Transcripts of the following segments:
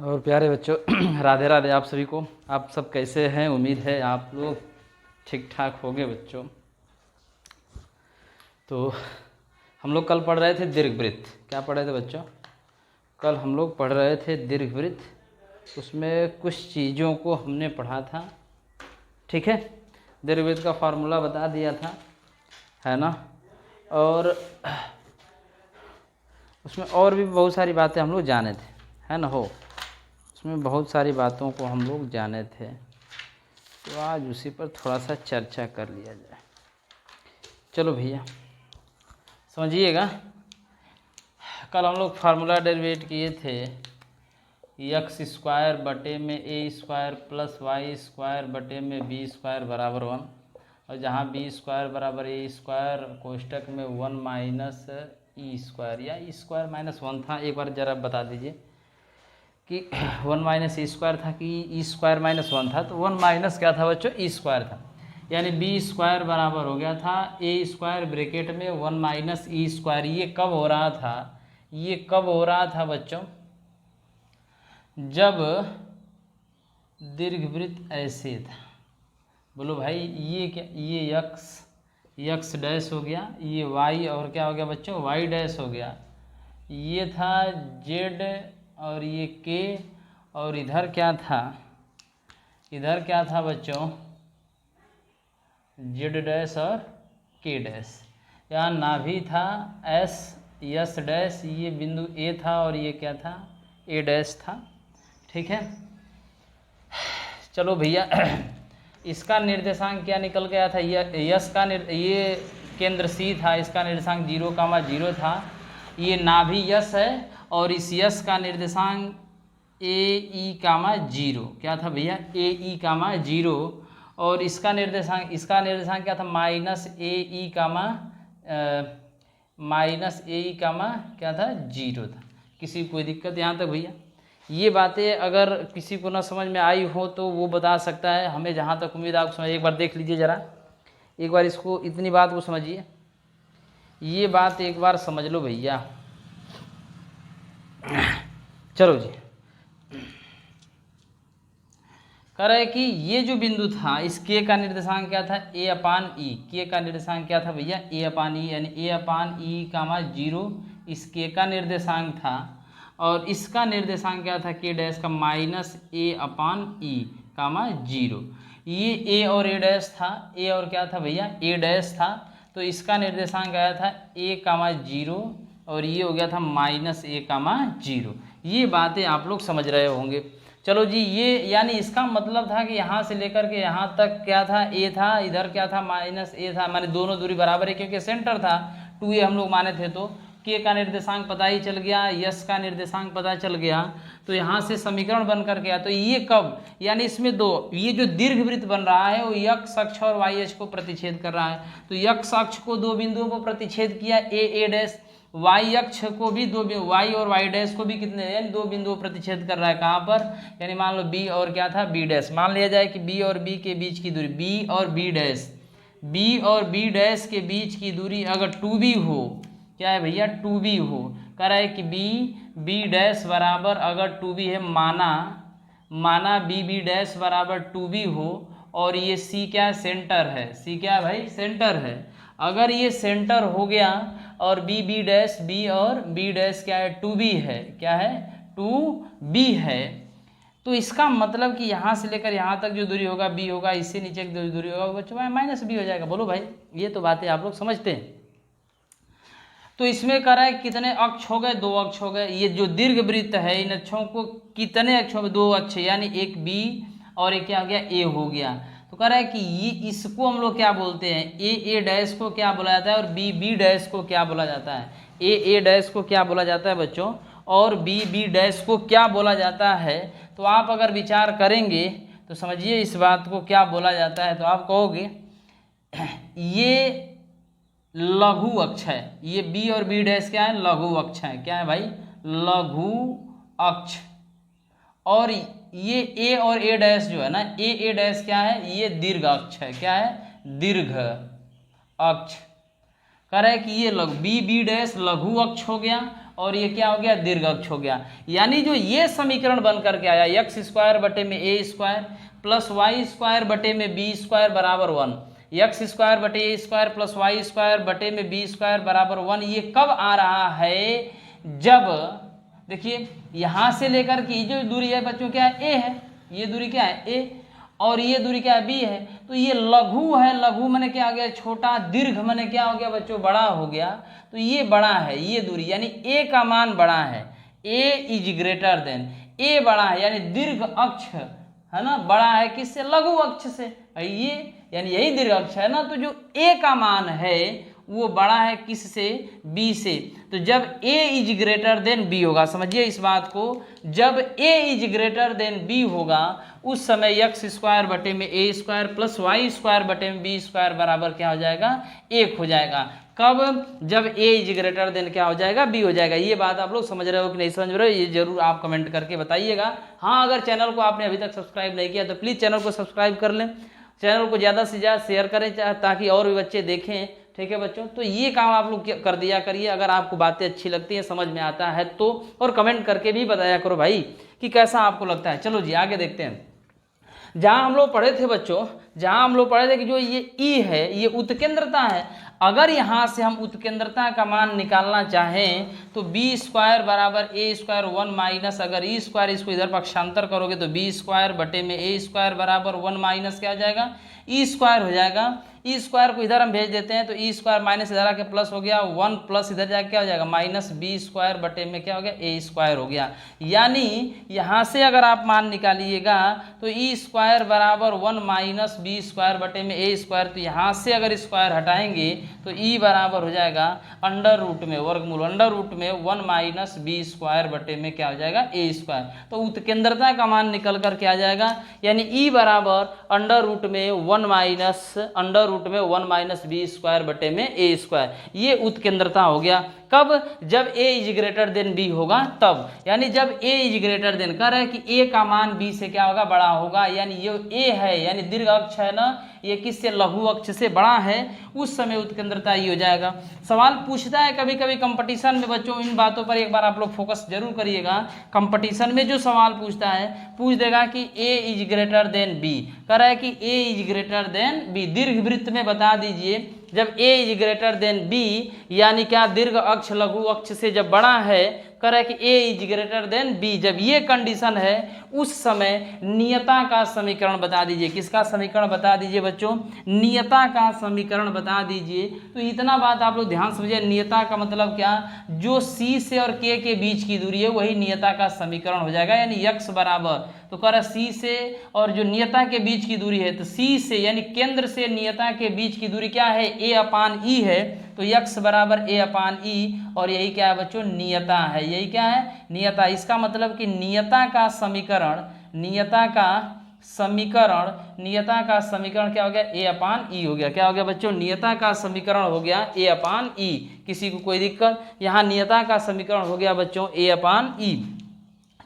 और प्यारे बच्चों राधे राधे आप सभी को। आप सब कैसे हैं? उम्मीद है आप लोग ठीक ठाक होंगे बच्चों। तो हम लोग कल पढ़ रहे थे दीर्घवृत्त। क्या पढ़ रहे थे बच्चों? कल हम लोग पढ़ रहे थे दीर्घवृत्त। उसमें कुछ चीज़ों को हमने पढ़ा था, ठीक है। दीर्घवृत्त का फार्मूला बता दिया था, है ना। और उसमें और भी बहुत सारी बातें हम लोग जाने थे, है ना। उसमें बहुत सारी बातों को हम लोग जाने थे, तो आज उसी पर थोड़ा सा चर्चा कर लिया जाए। चलो भैया समझिएगा। कल हम लोग फार्मूला डेरिवेट किए थे एक्स स्क्वायर बटे में A square plus Y square बटे में बी स्क्वायर बराबर 1, और जहाँ बी स्क्वायर बराबर ए स्क्वायर कोष्टक में 1 माइनस ई स्क्वायर या ई स्क्वायर माइनस 1 था। एक बार ज़रा बता दीजिए कि 1 माइनस ई स्क्वायर था कि ई स्क्वायर माइनस 1 था। तो 1 माइनस क्या था बच्चों? ई स्क्वायर था, यानी बी स्क्वायर बराबर हो गया था ए स्क्वायर ब्रैकेट में 1 माइनस ई स्क्वायर। ये कब हो रहा था? ये कब हो रहा था बच्चों? जब दीर्घवृत्त ऐसे था। बोलो भाई, ये क्या? ये यक्स डैश हो गया, ये वाई और क्या हो गया बच्चों? वाई डैश हो गया। ये था जेड और ये के, और इधर क्या था? इधर क्या था बच्चों? जेड डैश और के डैश। यहाँ नाभि था यस डैश, ये बिंदु ए था और ये क्या था? ए डैश था, ठीक है। चलो भैया इसका निर्देशांक क्या निकल गया था? यस का ये केंद्र सी था, इसका निर्देशांक 0,0 था। ये नाभि यस है और इस यस का निर्देशांक AE,0 क्या था भैया? AE,0। और इसका निर्देशांक क्या था? -AE, क्या था? 0 था। किसी कोई दिक्कत यहाँ तक भैया? ये बातें अगर किसी को ना समझ में आई हो तो वो बता सकता है हमें। जहाँ तक उम्मीद आपको समझ, एक बार देख लीजिए ज़रा, एक बार इसको, इतनी बात को समझिए। ये बात एक बार समझ लो भैया। चलो जी, कह रहे कि ये जो बिंदु था इस के का निर्देशांक क्या था? A/E। के का निर्देशांक क्या था भैया? A/E, यानी A/E, 0 इस के का निर्देशांक था। और इसका निर्देशांक क्या था? के डैश का -A/E, 0। ये ए और ए डैश था, ए और क्या था भैया? ए डैश था। तो इसका निर्देशांक आया था A,0 और ये हो गया था -A,0। ये बातें आप लोग समझ रहे होंगे। चलो जी, ये यानी इसका मतलब था कि यहाँ से लेकर के यहाँ तक क्या था? ए था, इधर क्या था? -A था, माने दोनों दूरी बराबर है क्योंकि सेंटर था। 2A हम लोग माने थे, तो के का निर्देशांक पता ही चल गया, यस का निर्देशांक पता चल गया। तो यहाँ से समीकरण बन कर गया। तो ये कब, यानी इसमें ये जो दीर्घवृत्त बन रहा है वो यक्स अक्ष और वाई अक्ष को प्रतिच्छेद कर रहा है। तो यक्स अक्ष को दो बिंदुओं को प्रतिच्छेद किया, ए डैश। वाई अक्ष को भी वाई और वाई डैश को भी कितने, यानी 2 बिंदुओं प्रतिच्छेद कर रहा है। कहाँ पर? यानी मान लो बी और क्या था? B dash. मान लिया जाए कि बी और बी के बीच की दूरी, बी और बी डैश के बीच की दूरी अगर 2B हो, क्या है भैया? 2B हो। कह रहा है कि बी डैश बराबर अगर 2B है, माना बी डैश बराबर 2B हो, और ये सी क्या? सेंटर है। सी क्या है भाई? सेंटर है। अगर ये सेंटर हो गया और बी और बी डैश क्या है? 2B है। क्या है? 2B है। तो इसका मतलब कि यहाँ से लेकर यहाँ तक जो दूरी होगा B होगा, इससे नीचे की जो दूरी होगा वो बच्चों -B हो जाएगा। बोलो भाई, ये तो बातें आप लोग समझते हैं। तो इसमें कह रहा है कितने अक्ष हो गए? 2 अक्ष हो गए। ये जो दीर्घवृत्त है इन अक्षों को कितने अक्षों में? 2 अक्ष, यानी एक B और एक क्या हो गया? A हो गया। तो कह रहा है कि ये इसको हम लोग क्या बोलते हैं? ए डैश को क्या बोला जाता है और बी डैश को क्या बोला जाता है? ए डैश को क्या बोला जाता है बच्चों, और बी डैश को क्या बोला जाता है? तो आप अगर विचार करेंगे तो समझिए इस बात को क्या बोला जाता है। तो आप कहोगे ये लघु अक्ष है। ये बी और बी डैश क्या है? लघु अक्ष है। क्या है भाई? लघु अक्ष। और ये ए और ए डैश जो है ना, ए डैश क्या है? ये दीर्घ अक्ष है। क्या है? दीर्घ अक्ष। कह रहा है कि ये लघु बी बी डैश लघु अक्ष हो गया और ये क्या हो गया, दीर्घ अक्ष हो गया। यानी जो ये समीकरण बन करके आया एक्स स्क्वायर बटे में A square plus Y square बटे में बी स्क्वायर बराबर 1, एक्स स्क्वायर बटे ए स्क्वायर प्लस वाई स्क्वायर बटे में बी स्क्वायर बराबर 1, ये कब आ रहा है, जब देखिए यहाँ से लेकर के जो दूरी है बच्चों क्या है, ए है, ये दूरी क्या है ए, और ये दूरी क्या है बी है, तो ये लघु है, लघु मैंने क्या हो गया छोटा, दीर्घ मैंने क्या हो गया बच्चों बड़ा हो गया, तो ये बड़ा है ये दूरी, यानी ए का मान बड़ा है, ए इज ग्रेटर देन, ए बड़ा है यानी दीर्घ अक्ष है ना, बड़ा है किससे, लघु अक्ष से, ये यानी यही दीर्घ अक्ष है ना, तो जो ए का मान है वो बड़ा है किससे, बी से। तो जब a is greater than B होगा, समझिए इस बात को, जब a is greater than B होगा उस समय एक्स स्क्वायर बटे में A square plus Y square बटे में बी स्क्वायर बराबर क्या हो जाएगा, 1 हो जाएगा। कब, जब a इज ग्रेटर देन क्या हो जाएगा, बी हो जाएगा। ये बात आप लोग समझ रहे हो कि नहीं समझ रहे हो, ये जरूर आप कमेंट करके बताइएगा। हाँ, अगर चैनल को आपने अभी तक सब्सक्राइब नहीं किया तो प्लीज़ चैनल को सब्सक्राइब कर लें, चैनल को ज़्यादा से ज़्यादा शेयर करें ताकि और भी बच्चे देखें, ठीक है बच्चों। तो ये काम आप लोग कर दिया करिए, अगर आपको बातें अच्छी लगती हैं, समझ में आता है तो, और कमेंट करके भी बताया करो भाई कि कैसा आपको लगता है। चलो जी आगे देखते हैं। जहाँ हम लोग पढ़े थे बच्चों, जहाँ हम लोग पढ़े थे कि जो ये ई है ये उत्केंद्रता है, अगर यहाँ से हम उत्केंद्रता का मान निकालना चाहें तो बी स्क्वायर बराबर ए स्क्वायर 1 माइनस, अगर ई स्क्वायर इसको इधर पक्षांतर करोगे तो बी स्क्वायर बटे में ए स्क्वायर बराबर 1 माइनस क्या हो जाएगा, ई स्क्वायर हो जाएगा। ई स्क्वायर को इधर हम भेज देते हैं तो ई स्क्वायर माइनस इधर आके प्लस हो गया, 1 प्लस इधर जाके क्या हो जाएगा माइनस, बी स्क्वायर बटे में क्या हो गया, ए स्क्वायर हो गया। यानी यहाँ से अगर आप मान निकालिएगा तो ई स्क्वायर बराबर 1 माइनस बी स्क्वायर बटे में ए स्क्वायर, तो यहाँ से अगर स्क्वायर हटाएंगे तो ई बराबर हो जाएगा अंडर रूट में वर्गमूल, अंडर रूट में 1 माइनस बी स्क्वायर बटे में क्या हो जाएगा, ए स्क्वायर। तो उत्केंद्रता का मान निकल कर क्या आ जाएगा, यानी ई बराबर अंडर रूट में 1 माइनस अंडर रूट में 1 माइनस बी स्क्वायर बटे में ए स्क्वायर, ये उत्केंद्रता हो गया। कब, जब a is greater then b होगा तब, यानी जब a इज ग्रेटर देन, कह रहा है कि a का मान b से क्या होगा, बड़ा होगा, यानी ये a है यानी दीर्घ अक्ष है ना, ये किससे, लघु अक्ष से बड़ा है, उस समय उत्केंद्रता ये हो जाएगा। सवाल पूछता है कभी कभी कंपटीशन में बच्चों, इन बातों पर एक बार आप लोग फोकस जरूर करिएगा। कंपटीशन में जो सवाल पूछता है, पूछ देगा कि a is greater then b, कह रहा है कि a is greater then b, दीर्घ वृत्त में बता दीजिए जब a is greater then b, यानी क्या, दीर्घ अक्ष लघु अक्ष से जब बड़ा है, कह रहा है कि a is greater then b, जब ये कंडीशन है उस समय नियता का समीकरण बता दीजिए। किसका समीकरण बता दीजिए बच्चों, नियता का समीकरण बता दीजिए। तो इतना बात आप लोग ध्यान समझिए, नियता का मतलब क्या, जो c से और k के बीच की दूरी है वही नियता का समीकरण हो जाएगा, यानी x बराबर, तो कह रहा है c से और जो नियता के बीच की दूरी है, तो c से यानी केंद्र से नियता के बीच की दूरी क्या है, a अपान ई है, तो x बराबर a अपान ई, और यही क्या है बच्चों, नियता है, यही क्या है, नियता। इसका मतलब कि नियता का समीकरण, नियता का समीकरण क्या हो गया, a अपान ई हो गया। क्या हो गया बच्चों, नियता का समीकरण हो गया a अपान ई। किसी को कोई दिक्कत, यहाँ नियता का समीकरण हो गया बच्चों a अपान ई।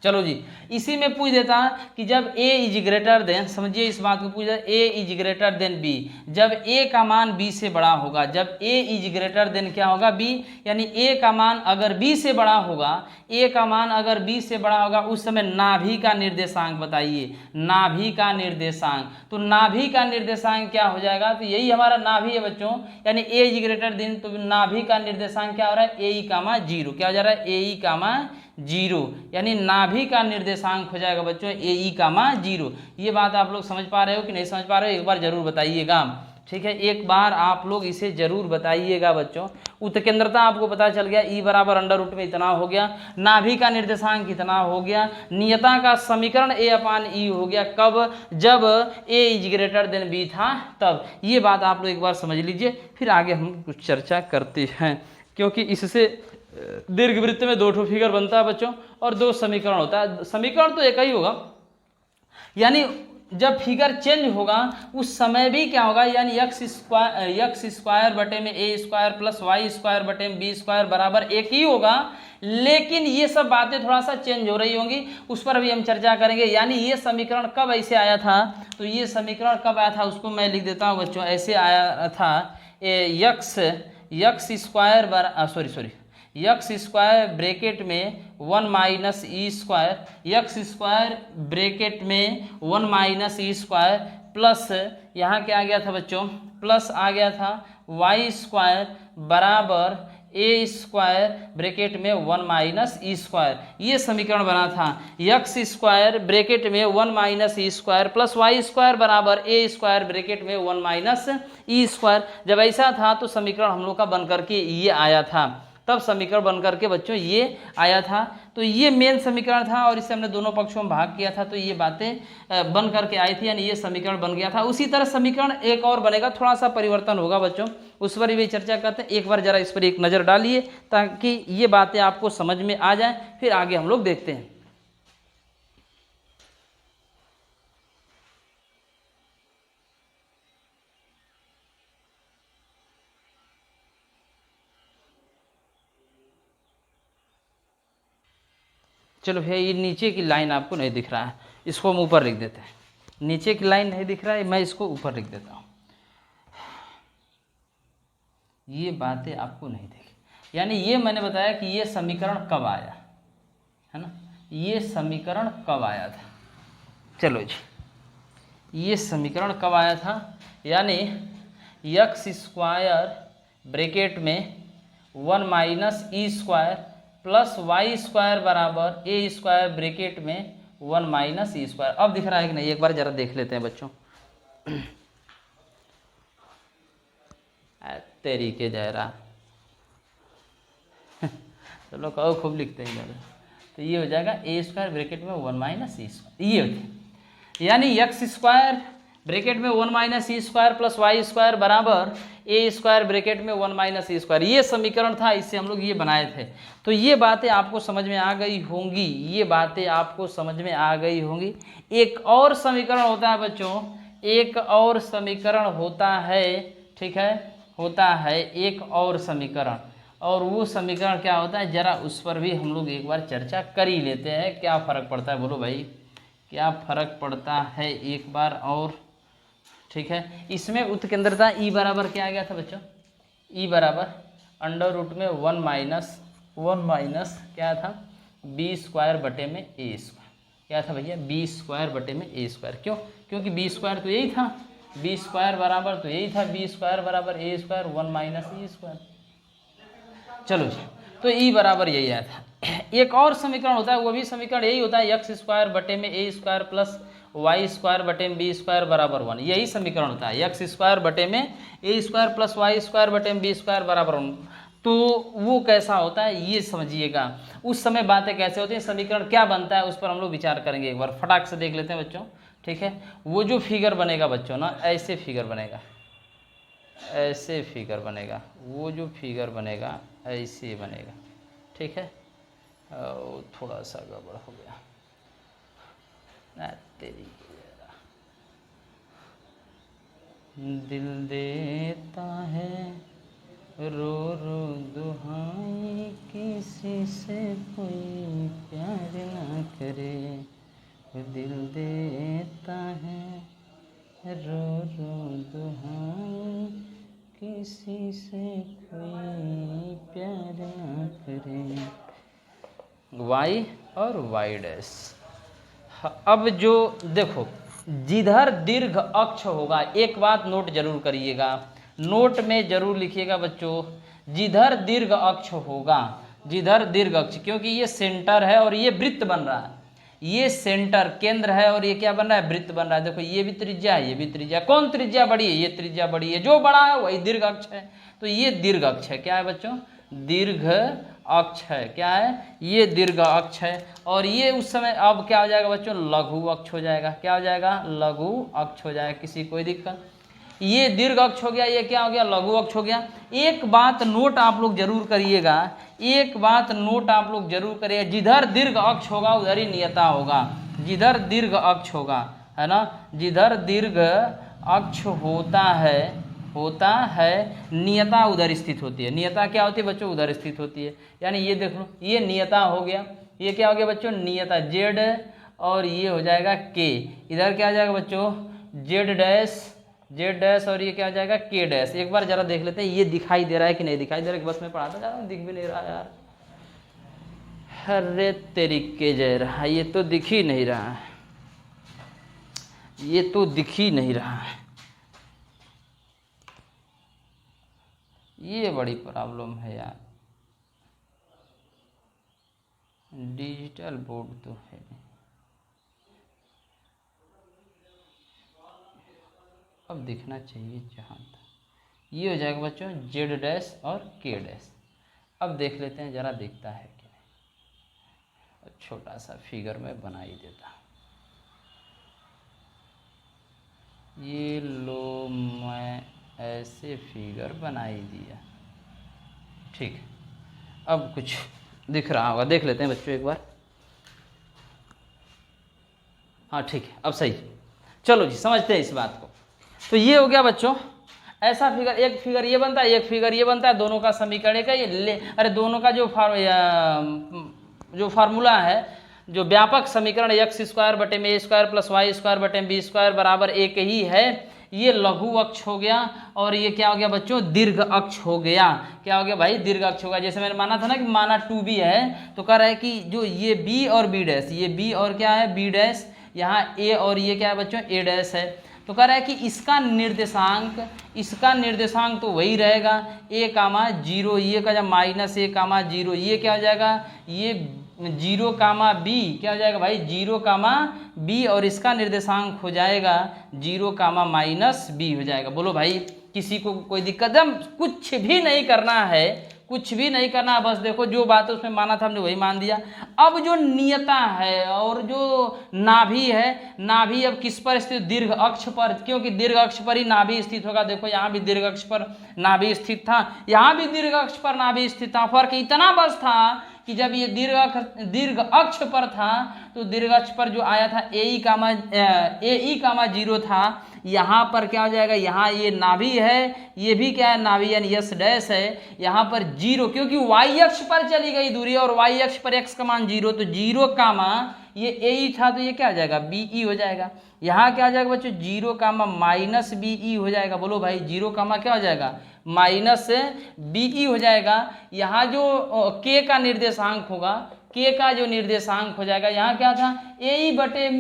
चलो जी, इसी में पूछ देता कि जब a इज ग्रेटर देन, समझिए इस बात को पूछ देता, a is greater then b, जब a का मान b से बड़ा होगा, जब a इज ग्रेटर देन क्या होगा, b, यानी a का मान अगर b से बड़ा होगा, a का मान अगर b से बड़ा होगा, उस समय नाभि का निर्देशांक बताइए, नाभि का निर्देशांक। तो नाभि का निर्देशांक क्या हो जाएगा, तो यही हमारा नाभि है बच्चों, यानी a इज ग्रेटर देन, तो नाभि का निर्देशांक क्या हो रहा है, a ई कामा 0, क्या हो जा रहा है, a ई कामा 0, यानी नाभि का निर्देशांक हो जाएगा बच्चों ए ई कामा 0। ये बात आप लोग समझ पा रहे हो कि नहीं समझ पा रहे हो, एक बार जरूर बताइएगा, ठीक है, एक बार आप लोग इसे जरूर बताइएगा बच्चों। उत्केंद्रता आपको पता चल गया, ई बराबर अंडर रूट में इतना हो गया, नाभि का निर्देशांक कितना हो गया, नियता का समीकरण a अपान ई हो गया, कब, जब a is greater then b था तब। ये बात आप लोग एक बार समझ लीजिए, फिर आगे हम कुछ चर्चा करते हैं, क्योंकि इससे दीर्घ वृत्त में 2 फिगर बनता है बच्चों और 2 समीकरण होता है। समीकरण तो एक ही होगा, यानी जब फिगर चेंज होगा उस समय भी क्या होगा, यानी एक्स स्क्वायर बटे में A square plus Y square बटे में बी स्क्वायर बराबर एक ही होगा, लेकिन ये सब बातें थोड़ा सा चेंज हो रही होंगी, उस पर भी हम चर्चा करेंगे। यानी ये समीकरण कब ऐसे आया था, तो ये समीकरण कब आया था उसको मैं लिख देता हूँ बच्चों, ऐसे आया था x square x square bracket में 1 माइनस E square, x square bracket में 1 माइनस ई स्क्वायर प्लस यहाँ क्या आ गया था बच्चों, प्लस आ गया था वाई स्क्वायर बराबर ए स्क्वायर ब्रैकेट में 1 माइनस ई स्क्वायर। ये समीकरण बना था। यक्स स्क्वायर ब्रैकेट में 1 माइनस E square plus Y square बराबर ए स्क्वायर ब्रैकेट में 1 माइनस ई स्क्वायर। जब ऐसा था तो समीकरण हम लोग का बन करके ये आया था, तब समीकरण बन करके बच्चों ये आया था। तो ये मेन समीकरण था और इससे हमने दोनों पक्षों में भाग किया था, तो ये बातें बन करके आई थी, यानी ये समीकरण बन गया था। उसी तरह समीकरण एक और बनेगा, थोड़ा सा परिवर्तन होगा बच्चों, उस पर भी चर्चा करते हैं। एक बार जरा इस पर एक नज़र डालिए ताकि ये बातें आपको समझ में आ जाएं, फिर आगे हम लोग देखते हैं। चलो भैया, ये नीचे की लाइन आपको नहीं दिख रहा है, इसको हम ऊपर लिख देते हैं। नीचे की लाइन नहीं दिख रहा है, मैं इसको ऊपर लिख देता हूँ। ये बातें आपको नहीं दिखी, यानी ये मैंने बताया कि ये समीकरण कब आया है ना, ये समीकरण कब आया था। चलो जी, ये समीकरण कब आया था, यानी यक्स स्क्वायर ब्रैकेट में 1 माइनस E square plus Y square बराबर ए स्क्वायर ब्रैकेट में 1 माइनस ई स्क्वायर। अब दिख रहा है कि नहीं, एक बार जरा देख लेते हैं बच्चों। तरीके जहरा चलो कहो, खूब लिखते हैं। तो ये हो जाएगा ए स्क्वायर ब्रैकेट में 1 माइनस ई स्क्वायर, ये होती, यानी यक्स स्क्वायर ब्रैकेट में 1 माइनस E square plus Y square बराबर ए स्क्वायर ब्रैकेट में 1 माइनस ई स्क्वायर। ये समीकरण था, इससे हम लोग ये बनाए थे। तो ये बातें आपको समझ में आ गई होंगी, ये बातें आपको समझ में आ गई होंगी। एक और समीकरण होता है बच्चों, एक और समीकरण होता है, ठीक है, होता है एक और समीकरण, और वो समीकरण क्या होता है, जरा उस पर भी हम लोग एक बार चर्चा कर ही लेते हैं। क्या फ़र्क पड़ता है, बोलो भाई, क्या फ़र्क पड़ता है एक बार और, ठीक है। इसमें उत्केंद्रता ई बराबर क्या आ गया था बच्चों, ई बराबर अंडर रूट में 1 माइनस क्या था, बी स्क्वायर बटे में ए स्क्वायर। क्या था भैया, बी स्क्वायर बटे में ए स्क्वायर। क्यों, क्योंकि बी स्क्वायर तो यही था, बी स्क्वायर बराबर तो यही था, बी स्क्वायर बराबर ए स्क्वायर 1 माइनस ई स्क्वायर। चलो जी, तो ई बराबर यही आया था। एक और समीकरण होता है, वो भी समीकरण यही होता है, यक्स स्क्वायर बटे में A square plus Y square बटे में बी स्क्वायर बराबर 1। यही समीकरण होता है, यक्स स्क्वायर बटे में A square plus Y square बटे में बी स्क्वायर बराबर 1। तो वो कैसा होता है ये समझिएगा, उस समय बातें कैसे होती हैं, समीकरण क्या बनता है, उस पर हम लोग विचार करेंगे। एक बार फटाक से देख लेते हैं बच्चों, ठीक है। वो जो फिगर बनेगा बच्चों ना, ऐसे फिगर बनेगा, ऐसे फिगर बनेगा, वो जो फिगर बनेगा ऐसे बनेगा, ठीक है। और थोड़ा सा गड़बड़ हो गया, तेरी दिल देता है रो रो दुहाई, किसी से कोई प्यार ना करे, दिल देता है रो रो दुहाई, किसी से कोई प्यार ना करे। वाई और वाई डैश। अब जो देखो, जिधर दीर्घ अक्ष होगा, एक बात नोट जरूर करिएगा, नोट में जरूर लिखिएगा बच्चों, जिधर दीर्घ अक्ष होगा, जिधर दीर्घ अक्ष, क्योंकि ये सेंटर है और ये वृत्त बन रहा है, ये सेंटर केंद्र है और ये क्या बन रहा है, वृत्त बन रहा है। देखो ये भी त्रिज्या है, ये भी त्रिज्या, कौन त्रिज्या बड़ी है, ये त्रिज्या बड़ी है, जो बड़ा है वही दीर्घ अक्ष है। तो ये दीर्घ अक्ष है, क्या है बच्चों, दीर्घ अक्ष है, क्या है, ये दीर्घ अक्ष है। और ये उस समय अब क्या हो जाएगा बच्चों, लघु अक्ष हो जाएगा। क्या हो जाएगा, लघु अक्ष हो जाएगा। किसी कोई दिक्कत, ये दीर्घ अक्ष हो गया, ये क्या हो गया, लघु अक्ष हो गया। एक बात नोट आप लोग जरूर करिएगा, एक बात नोट आप लोग जरूर करिएगा, जिधर दीर्घ अक्ष होगा उधर ही नियता होगा, जिधर दीर्घ अक्ष होगा, है ना, जिधर दीर्घ अक्ष होता है नियता उधर स्थित होती है। नियता क्या होती है बच्चों, उधर स्थित होती है। यानी ये देख लो, ये नियता हो गया, ये क्या हो गया बच्चों, नियता जेड, और ये हो जाएगा के। इधर क्या आ जाएगा बच्चों, जेड डैश जेड डैश और ये क्या आ जाएगा के डैश। एक बार जरा देख लेते हैं ये दिखाई दे रहा है कि नहीं दिखाई दे रहा है, बस मैं पढ़ाता जा रहा हूँ, दिख भी नहीं रहा यार। अरे तरीके जय रहा, ये तो दिख ही नहीं रहा है, ये तो दिख ही नहीं रहा है, ये बड़ी प्रॉब्लम है यार। डिजिटल बोर्ड तो है, अब दिखना चाहिए जहाँ था। ये हो जाएगा बच्चों जेड डैश और के डैश। अब देख लेते हैं जरा दिखता है कि नहीं। छोटा सा फिगर में बना ही देता, ये लो मैं ऐसे फिगर बना ही दिया, ठीक। अब कुछ दिख रहा होगा, देख लेते हैं बच्चों एक बार। हाँ ठीक है, अब सही। चलो जी समझते हैं इस बात को। तो ये हो गया बच्चों ऐसा फिगर, एक फिगर ये बनता है, एक फिगर ये बनता है, दोनों का समीकरण का ये अरे दोनों का जो फार्मूला है, जो व्यापक समीकरण एक्स स्क्वायर बटे में A square plus Y square बटे में बी स्क्वायर बराबर एक ही है। ये लघु अक्ष हो गया और ये क्या हो गया बच्चों दीर्घ अक्ष हो गया। क्या हो गया भाई दीर्घ अक्ष हो गया। जैसे मैंने माना था ना कि माना 2b है, तो कह रहा है कि जो ये b और b डैश, ये b और क्या है b डैश, यहाँ a और ये क्या है बच्चों a डैश है। तो कह रहा है कि इसका निर्देशांक तो वही रहेगा a कामा 0, ये का जब माइनस a कामा 0, ये क्या हो जाएगा ये 0 कामा b, क्या हो जाएगा भाई 0 कामा b, और इसका निर्देशांक हो जाएगा 0 कामा माइनस b हो जाएगा। बोलो भाई किसी को कोई दिक्कत है? कुछ भी नहीं करना है, कुछ भी नहीं करना, बस देखो जो बात है उसमें माना था हमने वही मान दिया। अब जो नियता है और जो नाभि है, नाभि अब किस पर स्थित, दीर्घ अक्ष पर, क्योंकि दीर्घ अक्ष पर ही नाभि स्थित होगा। देखो यहाँ भी दीर्घ अक्ष पर नाभि स्थित था, यहाँ भी दीर्घ अक्ष पर नाभि स्थित था। फर्क इतना बस था कि जब ये दीर्घ अक्ष पर था तो दीर्घ अक्ष पर जो आया था ए ई कामा 0 था, यहाँ पर क्या हो जाएगा, यहाँ ये नाभि है, ये भी क्या है नाभि यानी यस डैश है, यहाँ पर 0, क्योंकि वाई अक्ष पर चली गई दूरी और वाई अक्ष पर x का मान 0, तो 0 कामा ये ए ई था तो ये क्या हो जाएगा बी ई हो जाएगा। यहाँ क्या हो जाएगा बच्चों 0 कामा माइनस बी ई हो जाएगा। बोलो भाई 0 कामा क्या हो जाएगा माइनस बी ई हो जाएगा। यहाँ जो के का निर्देशांक होगा, के का जो निर्देशांक हो जाएगा, यहाँ क्या था ए बटे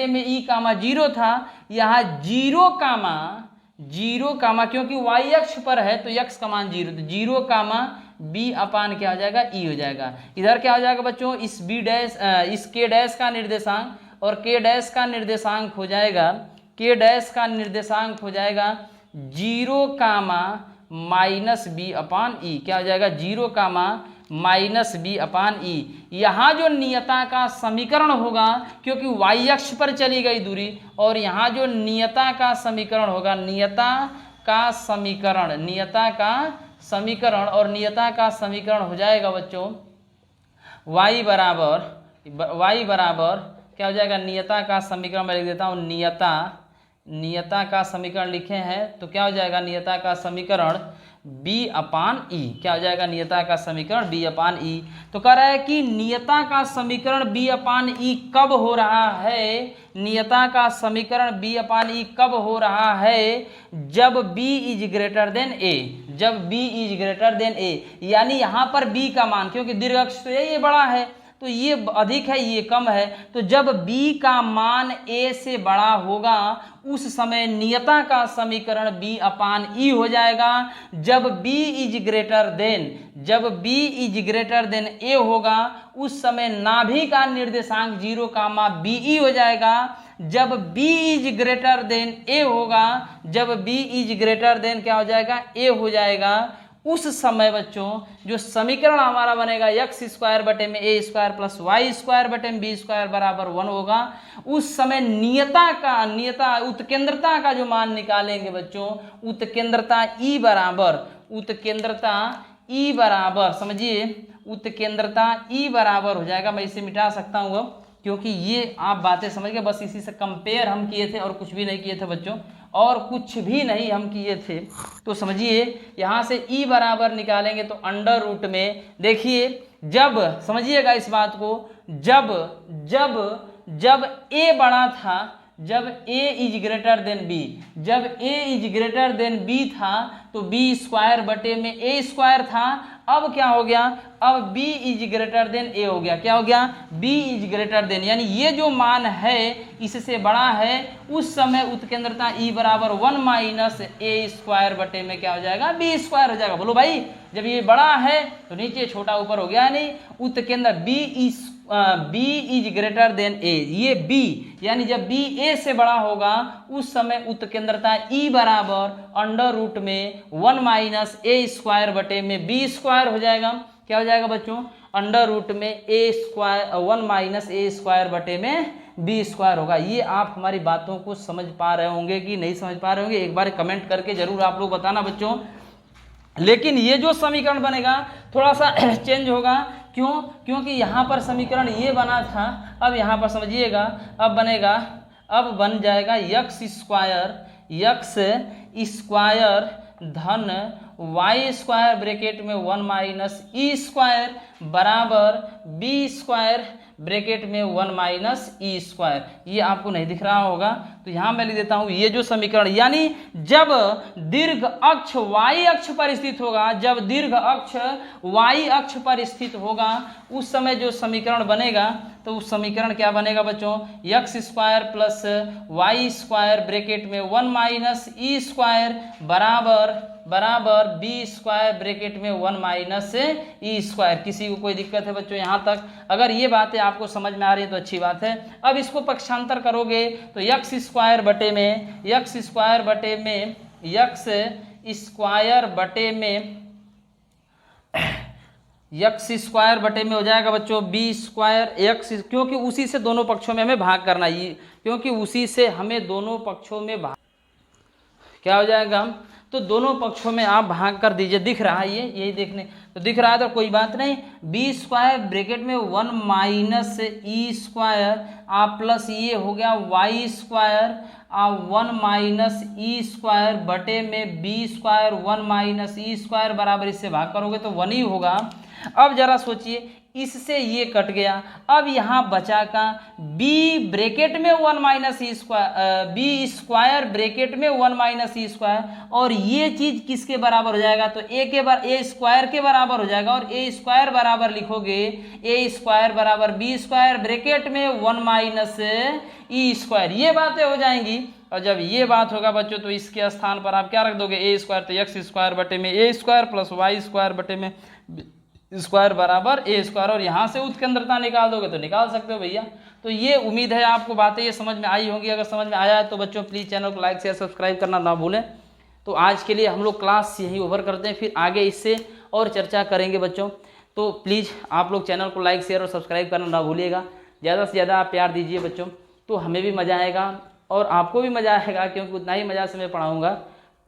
में ई कामा 0 था, यहाँ 0 कामा क्योंकि वाई अक्ष पर है तो x का मान 0, तो 0 कामा b अपान क्या हो जाएगा ई हो जाएगा। इधर क्या हो जाएगा बच्चों इस b डैश इस k डैश का निर्देशांक और k डैश का निर्देशांक हो जाएगा, k डैश का निर्देशांक हो जाएगा 0 कामा माइनस बी अपान ई। क्या हो जाएगा 0 कामा माइनस बी अपान ई। यहाँ जो नियता का समीकरण होगा, क्योंकि वाई अक्ष पर चली गई दूरी, और यहाँ जो नियता का समीकरण होगा, नियता का समीकरण हो जाएगा बच्चों y बराबर क्या हो जाएगा, नियता का समीकरण मैं लिख देता हूँ, नियता का समीकरण लिखे हैं तो क्या हो जाएगा नियता का समीकरण b अपान ई। क्या हो जाएगा नियता का समीकरण b अपान ई। तो कह रहा है कि नियता का समीकरण b अपान ई कब हो रहा है, नियता का समीकरण b अपान ई कब हो रहा है, जब b is greater then a, जब b is greater then a, यानी यहाँ पर b का मान, क्योंकि दीर्घ अक्ष तो ये बड़ा है तो ये अधिक है ये कम है, तो जब b का मान a से बड़ा होगा उस समय नियता का समीकरण b अपान ई हो जाएगा। जब b is greater then a होगा उस समय नाभि का निर्देशांक 0 कामा b ई हो जाएगा। जब b is greater then a होगा, जब b इज ग्रेटर देन क्या हो जाएगा a हो जाएगा, उस समय बच्चों जो समीकरण हमारा बनेगा एक्स स्क्वायर बटे में A square plus Y square बटे में बी स्क्वायर बराबर 1 होगा। उस समय नियता उत्केंद्रता का जो मान निकालेंगे बच्चों, उत्केंद्रता ई बराबर समझिए, उत्केंद्रता ई बराबर हो जाएगा। मैं इसे मिटा सकता हूँ अब, क्योंकि ये आप बातें समझ गए, बस इसी से कंपेयर हम किए थे और कुछ भी नहीं किए थे बच्चों, और कुछ भी नहीं हम किए थे। तो समझिए यहाँ से ई बराबर निकालेंगे तो अंडर रूट में, देखिए जब समझिएगा इस बात को, जब a बड़ा था, जब a is greater then b, जब a is greater then b था तो b स्क्वायर बटे में a स्क्वायर था। अब क्या हो गया, अब b is greater then a हो गया। क्या हो गया, b इज ग्रेटर देन, यानी ये जो मान है इससे बड़ा है, उस समय उत्केंद्रता E बराबर 1 माइनस a स्क्वायर बटे में क्या हो जाएगा, b स्क्वायर हो जाएगा। बोलो भाई, जब ये बड़ा है तो नीचे छोटा ऊपर हो गया, नहीं उत्केंद्र b is greater then a, ये b यानी जब b a से बड़ा होगा उस समय उत्केंद्रता E बराबर अंडर रूट में 1 माइनस a स्क्वायर बटे में b स्क्वायर हो जाएगा। क्या हो जाएगा बच्चों, अंडर रूट में a square 1 minus a square बटे में b स्क्वायर होगा। ये आप हमारी बातों को समझ पा रहे होंगे कि नहीं समझ पा रहे होंगे, एक बार कमेंट करके जरूर आप लोग बताना बच्चों। लेकिन ये जो समीकरण बनेगा थोड़ा सा चेंज होगा, क्यों, क्योंकि यहाँ पर समीकरण ये बना था, अब यहाँ पर समझिएगा अब बनेगा, अब बन जाएगा x स्क्वायर धन y स्क्वायर ब्रैकेट में 1 माइनस e स्क्वायर बराबर b स्क्वायर ब्रैकेट में 1 माइनस ई स्क्वायर। ये आपको नहीं दिख रहा होगा तो यहाँ मैं लिख देता हूँ, ये जो समीकरण यानी जब दीर्घ अक्ष y अक्ष पर स्थित होगा, जब दीर्घ अक्ष y अक्ष पर स्थित होगा उस समय जो समीकरण बनेगा तो उस समीकरण क्या बनेगा बच्चों, x square plus Y square bracket में 1 माइनस ई स्क्वायर बराबर बी स्क्वायर ब्रैकेट में 1 माइनस ई स्क्वायर। किसी को कोई दिक्कत है बच्चों यहाँ तक? अगर ये बातें आपको समझ में आ रही है तो अच्छी बात है। अब इसको पक्षांतर करोगे तो x स्क्वायर बटे में x स्क्वायर बटे में हो जाएगा बच्चों बी स्क्वायर x, क्योंकि उसी से दोनों पक्षों में हमें भाग करना है, क्योंकि उसी से हमें दोनों पक्षों में भाग क्या हो जाएगा, तो दोनों पक्षों में आप भाग कर दीजिए। दिख रहा है, ये यही देखने तो दिख रहा है तो कोई बात नहीं। बी स्क्वायर ब्रैकेट में 1 माइनस ई स्क्वायर आप प्लस ये हो गया वाई स्क्वायर 1 माइनस ई स्क्वायर बटे में बी स्क्वायर 1 माइनस ई स्क्वायर बराबर, इससे भाग करोगे तो 1 ही होगा। अब जरा सोचिए, इससे ये कट गया, अब यहाँ बचा का b ब्रैकेट में 1 माइनस E square, B square bracket में 1 माइनस ई स्क्वायर, और ये चीज किसके बराबर हो जाएगा, तो a स्क्वायर के बराबर हो जाएगा। और a स्क्वायर बराबर लिखोगे a स्क्वायर बराबर बी स्क्वायर ब्रैकेट में 1 माइनस ई स्क्वायर, ये बातें हो जाएंगी। और जब ये बात होगा बच्चों तो इसके स्थान पर आप क्या रख दोगे, a स्क्वायर, तो x स्क्वायर बटे में a square plus Y square बटे में स्क्वायर बराबर a स्क्वायर, और यहाँ से उत्केंद्रता निकाल दोगे तो निकाल सकते हो भैया। तो ये उम्मीद है आपको बातें ये समझ में आई होंगी। अगर समझ में आया है तो बच्चों प्लीज़ चैनल को लाइक शेयर सब्सक्राइब करना ना भूलें। तो आज के लिए हम लोग क्लास यहीं ओवर करते हैं, फिर आगे इससे और चर्चा करेंगे बच्चों। तो प्लीज़ आप लोग चैनल को लाइक शेयर और सब्सक्राइब करना ना भूलिएगा। ज़्यादा से ज़्यादा आप प्यार दीजिए बच्चों, तो हमें भी मज़ा आएगा और आपको भी मज़ा आएगा, क्योंकि उतना ही मज़ा से मैं पढ़ाऊँगा।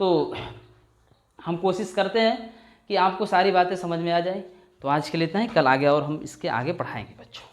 तो हम कोशिश करते हैं कि आपको सारी बातें समझ में आ जाए। तो आज के लिए इतना ही, कल आगे और हम इसके आगे पढ़ाएंगे बच्चों।